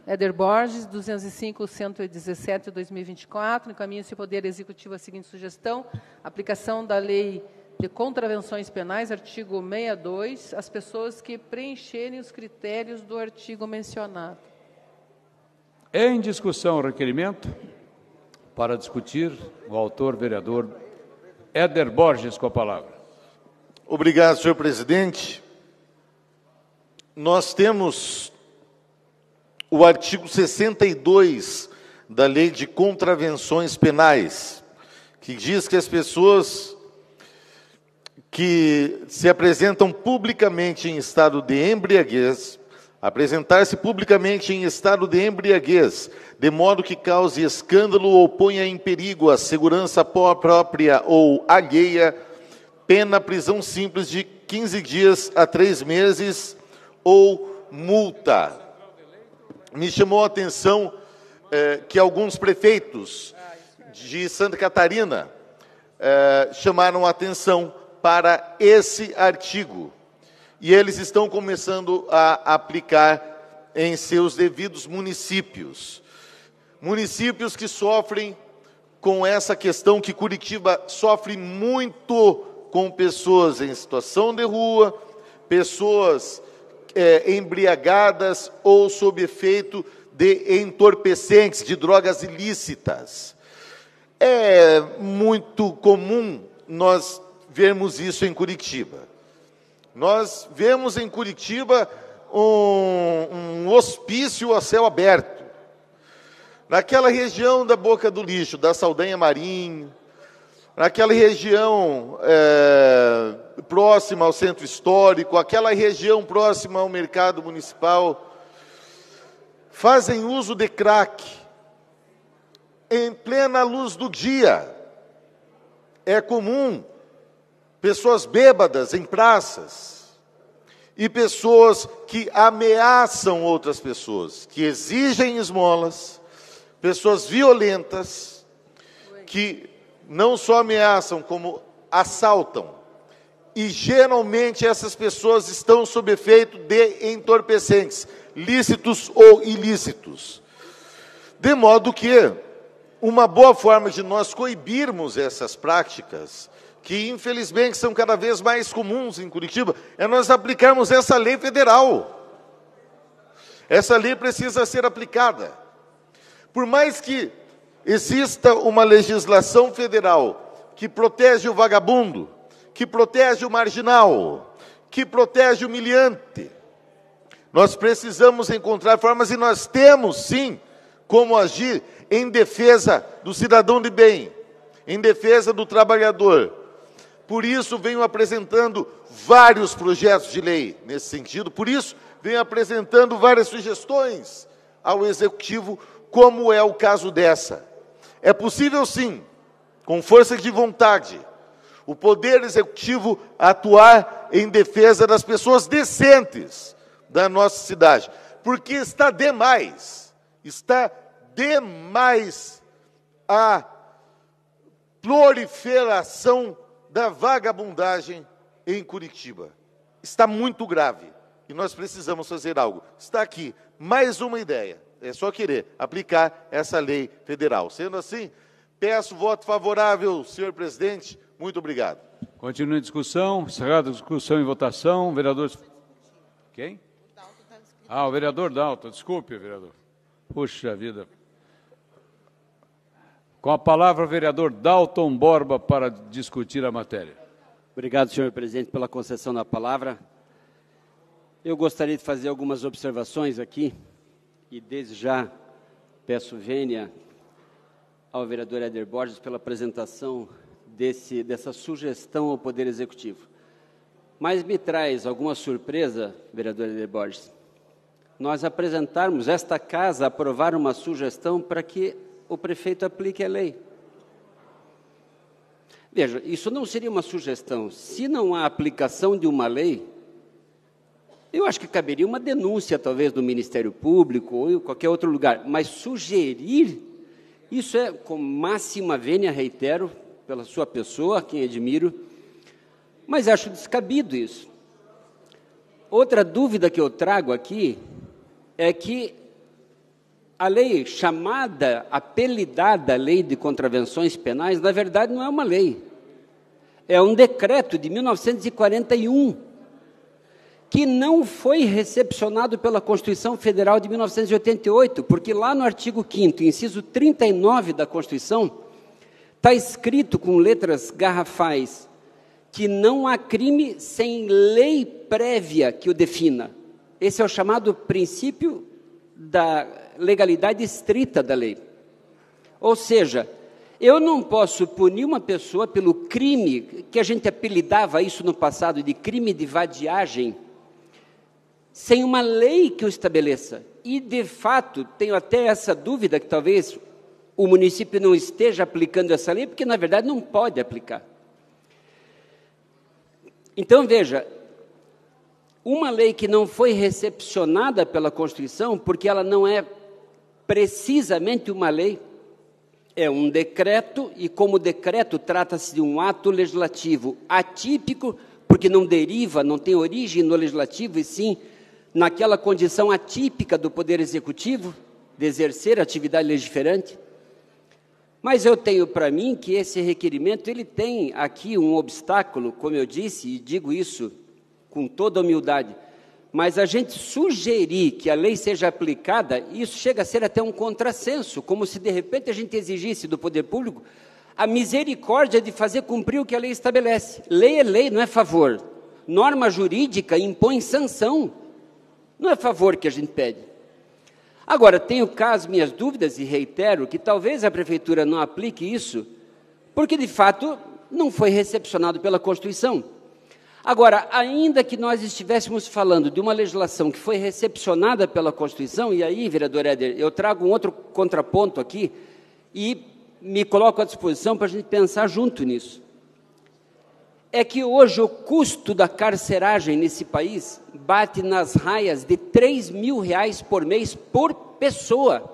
Éder Borges, 205.117, 2024. Encaminha-se o Poder Executivo a seguinte sugestão: aplicação da Lei de Contravenções Penais, artigo 62, às pessoas que preencherem os critérios do artigo mencionado. Em discussão o requerimento. Para discutir, o autor, vereador Éder Borges, com a palavra. Obrigado, senhor presidente. Nós temos o artigo 62 da Lei de Contravenções Penais, que diz que as pessoas que se apresentam publicamente em estado de embriaguez, apresentar-se publicamente em estado de embriaguez, de modo que cause escândalo ou ponha em perigo a segurança própria ou alheia, pena prisão simples de 15 dias a 3 meses ou multa. Me chamou a atenção que alguns prefeitos de Santa Catarina chamaram a atenção para esse artigo. E eles estão começando a aplicar em seus devidos municípios. Municípios que sofrem com essa questão, que Curitiba sofre muito com pessoas em situação de rua, pessoas embriagadas ou sob efeito de entorpecentes, de drogas ilícitas. É muito comum nós vermos isso em Curitiba. Nós vemos em Curitiba um hospício a céu aberto. Naquela região da Boca do Lixo, da Saldanha Marinho, naquela região próxima ao centro histórico, aquela região próxima ao mercado municipal, fazem uso de crack em plena luz do dia. É comum pessoas bêbadas em praças e pessoas que ameaçam outras pessoas, que exigem esmolas, pessoas violentas, que não só ameaçam, como assaltam. E geralmente essas pessoas estão sob efeito de entorpecentes, lícitos ou ilícitos. De modo que uma boa forma de nós coibirmos essas práticas, que infelizmente são cada vez mais comuns em Curitiba, é nós aplicarmos essa lei federal. Essa lei precisa ser aplicada. Por mais que exista uma legislação federal que protege o vagabundo, que protege o marginal, que protege o humilhante, nós precisamos encontrar formas, e nós temos sim como agir em defesa do cidadão de bem, em defesa do trabalhador. Por isso venho apresentando vários projetos de lei nesse sentido, por isso venho apresentando várias sugestões ao Executivo, como é o caso dessa. É possível sim, com força de vontade, o Poder Executivo atuar em defesa das pessoas decentes da nossa cidade, porque está demais a proliferação da vagabundagem em Curitiba. Está muito grave e nós precisamos fazer algo. Está aqui mais uma ideia, é só querer aplicar essa lei federal. Sendo assim, peço voto favorável, senhor presidente. Muito obrigado. Continua a discussão, encerrada a discussão e votação. Vereador... Quem? O vereador Dalton, desculpe, vereador. Puxa vida. Com a palavra, o vereador Dalton Borba, para discutir a matéria. Obrigado, senhor presidente, pela concessão da palavra. Eu gostaria de fazer algumas observações aqui, e desde já peço vênia ao vereador Éder Borges pela apresentação dessa sugestão ao Poder Executivo. Mas me traz alguma surpresa, vereador Éder Borges, nós apresentarmos, esta casa aprovar uma sugestão para que o prefeito aplique a lei. Veja, isso não seria uma sugestão. Se não há aplicação de uma lei, eu acho que caberia uma denúncia, talvez, do Ministério Público ou em qualquer outro lugar. Mas sugerir, isso é com máxima vênia, reitero, pela sua pessoa, quem admiro, mas acho descabido isso. Outra dúvida que eu trago aqui é que a lei chamada, apelidada Lei de Contravenções Penais, na verdade não é uma lei. É um decreto de 1941, que não foi recepcionado pela Constituição Federal de 1988, porque lá no artigo 5º, inciso 39 da Constituição, está escrito com letras garrafais que não há crime sem lei prévia que o defina. Esse é o chamado princípio da legalidade estrita da lei. Ou seja, eu não posso punir uma pessoa pelo crime, que a gente apelidava isso no passado de crime de vadiagem, sem uma lei que o estabeleça. E, de fato, tenho até essa dúvida que talvez o município não esteja aplicando essa lei, porque, na verdade, não pode aplicar. Então, veja, uma lei que não foi recepcionada pela Constituição, porque ela não é precisamente uma lei, é um decreto, e como decreto trata-se de um ato legislativo atípico, porque não deriva, não tem origem no legislativo, e sim naquela condição atípica do Poder Executivo, de exercer atividade legiferante. Mas eu tenho para mim que esse requerimento, ele tem aqui um obstáculo, como eu disse, e digo isso com toda humildade, mas a gente sugerir que a lei seja aplicada, isso chega a ser até um contrassenso, como se de repente a gente exigisse do poder público a misericórdia de fazer cumprir o que a lei estabelece. Lei é lei, não é favor. Norma jurídica impõe sanção, não é favor que a gente pede. Agora, tenho caso, minhas dúvidas, e reitero que talvez a Prefeitura não aplique isso, porque, de fato, não foi recepcionado pela Constituição. Agora, ainda que nós estivéssemos falando de uma legislação que foi recepcionada pela Constituição, e aí, vereador Éder, eu trago um outro contraponto aqui, e me coloco à disposição para a gente pensar junto nisso. É que hoje o custo da carceragem nesse país bate nas raias de R$3.000 por mês por pessoa.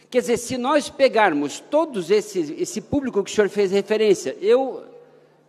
Quer dizer, se nós pegarmos todos esse público que o senhor fez referência, eu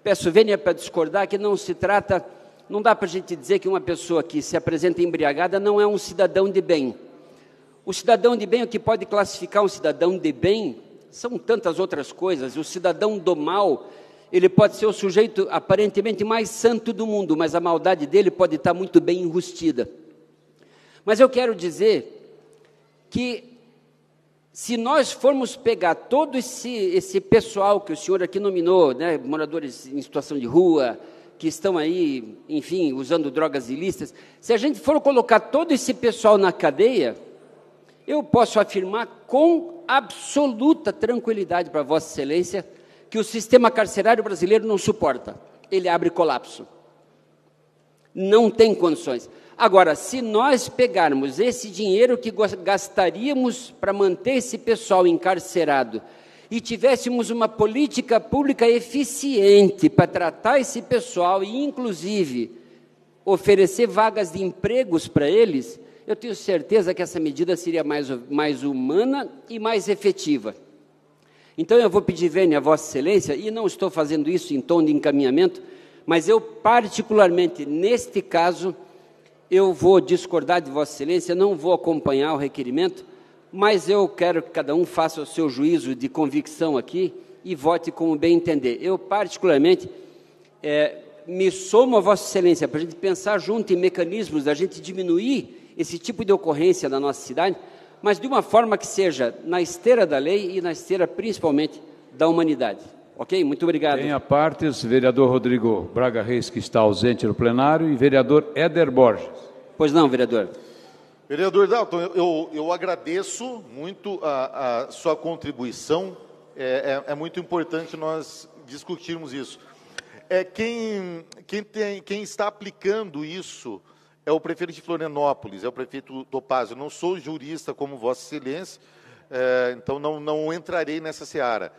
peço vênia para discordar que não se trata, não dá para a gente dizer que uma pessoa que se apresenta embriagada não é um cidadão de bem. O cidadão de bem, o que pode classificar um cidadão de bem, são tantas outras coisas. O cidadão do mal, ele pode ser o sujeito aparentemente mais santo do mundo, mas a maldade dele pode estar muito bem enrustida. Mas eu quero dizer que, se nós formos pegar todo esse pessoal que o senhor aqui nominou, né, moradores em situação de rua, que estão aí, enfim, usando drogas ilícitas, se a gente for colocar todo esse pessoal na cadeia, eu posso afirmar com absoluta tranquilidade para Vossa Excelência que o sistema carcerário brasileiro não suporta. Ele abre colapso. Não tem condições. Agora, se nós pegarmos esse dinheiro que gastaríamos para manter esse pessoal encarcerado e tivéssemos uma política pública eficiente para tratar esse pessoal e, inclusive, oferecer vagas de empregos para eles, eu tenho certeza que essa medida seria mais humana e mais efetiva. Então, eu vou pedir vênia a Vossa Excelência, e não estou fazendo isso em tom de encaminhamento, mas eu, particularmente, neste caso, eu vou discordar de Vossa Excelência, não vou acompanhar o requerimento, mas eu quero que cada um faça o seu juízo de convicção aqui e vote como bem entender. Eu, particularmente, me somo a Vossa Excelência para a gente pensar junto em mecanismos da gente diminuir esse tipo de ocorrência na nossa cidade, mas de uma forma que seja na esteira da lei e na esteira, principalmente, da humanidade. Ok? Muito obrigado. Em partes, vereador Rodrigo Braga Reis, que está ausente no plenário, e vereador Éder Borges. Pois não, vereador. Vereador Dalton, eu agradeço muito a sua contribuição. É muito importante nós discutirmos isso. Quem está aplicando isso é o prefeito de Florianópolis, é o prefeito Topázio. Eu não sou jurista como Vossa Excelência, então não entrarei nessa seara.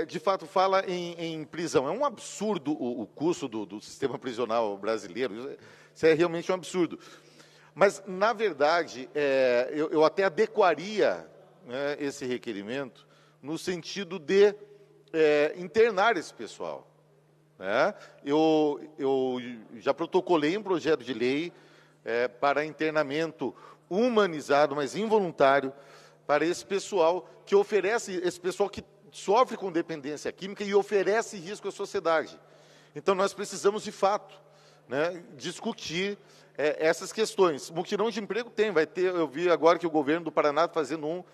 De fato, fala em prisão. É um absurdo o custo do sistema prisional brasileiro. Isso é realmente um absurdo. Mas, na verdade, eu até adequaria, né, esse requerimento no sentido de internar esse pessoal. Né? Eu já protocolei um projeto de lei para internamento humanizado, mais involuntário para esse pessoal que oferece, esse pessoal que sofre com dependência química e oferece risco à sociedade. Então, nós precisamos, de fato, né, discutir essas questões. Mutirão de emprego tem, vai ter, eu vi agora que o governo do Paraná está fazendo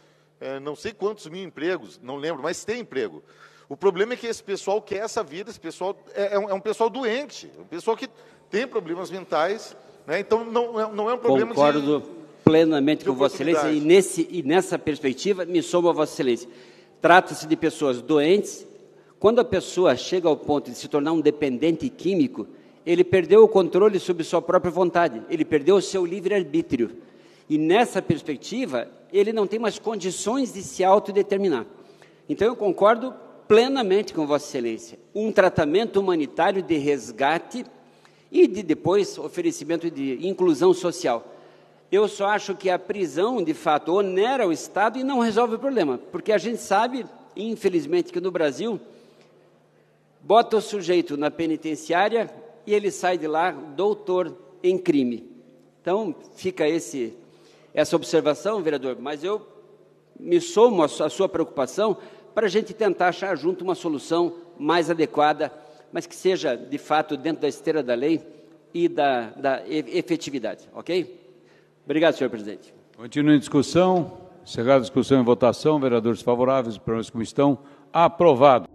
não sei quantos mil empregos, não lembro, mas tem emprego. O problema é que esse pessoal quer essa vida, esse pessoal é um pessoal doente, um pessoal que tem problemas mentais, né, então não é um problema Concordo plenamente com Vossa Excelência, e nessa perspectiva me somo a Vossa Excelência. Trata-se de pessoas doentes. Quando a pessoa chega ao ponto de se tornar um dependente químico, ele perdeu o controle sobre sua própria vontade, ele perdeu o seu livre-arbítrio. E nessa perspectiva, ele não tem mais condições de se autodeterminar. Então, eu concordo plenamente com Vossa Excelência. Um tratamento humanitário de resgate e de depois oferecimento de inclusão social. Eu só acho que a prisão, de fato, onera o Estado e não resolve o problema, porque a gente sabe, infelizmente, que no Brasil, bota o sujeito na penitenciária e ele sai de lá doutor em crime. Então, fica essa observação, vereador, mas eu me somo à sua preocupação para a gente tentar achar junto uma solução mais adequada, mas que seja, de fato, dentro da esteira da lei e da efetividade, ok? Obrigado, senhor presidente. Continua em discussão. Encerrada a discussão e votação. Vereadores favoráveis, para como estão, aprovado.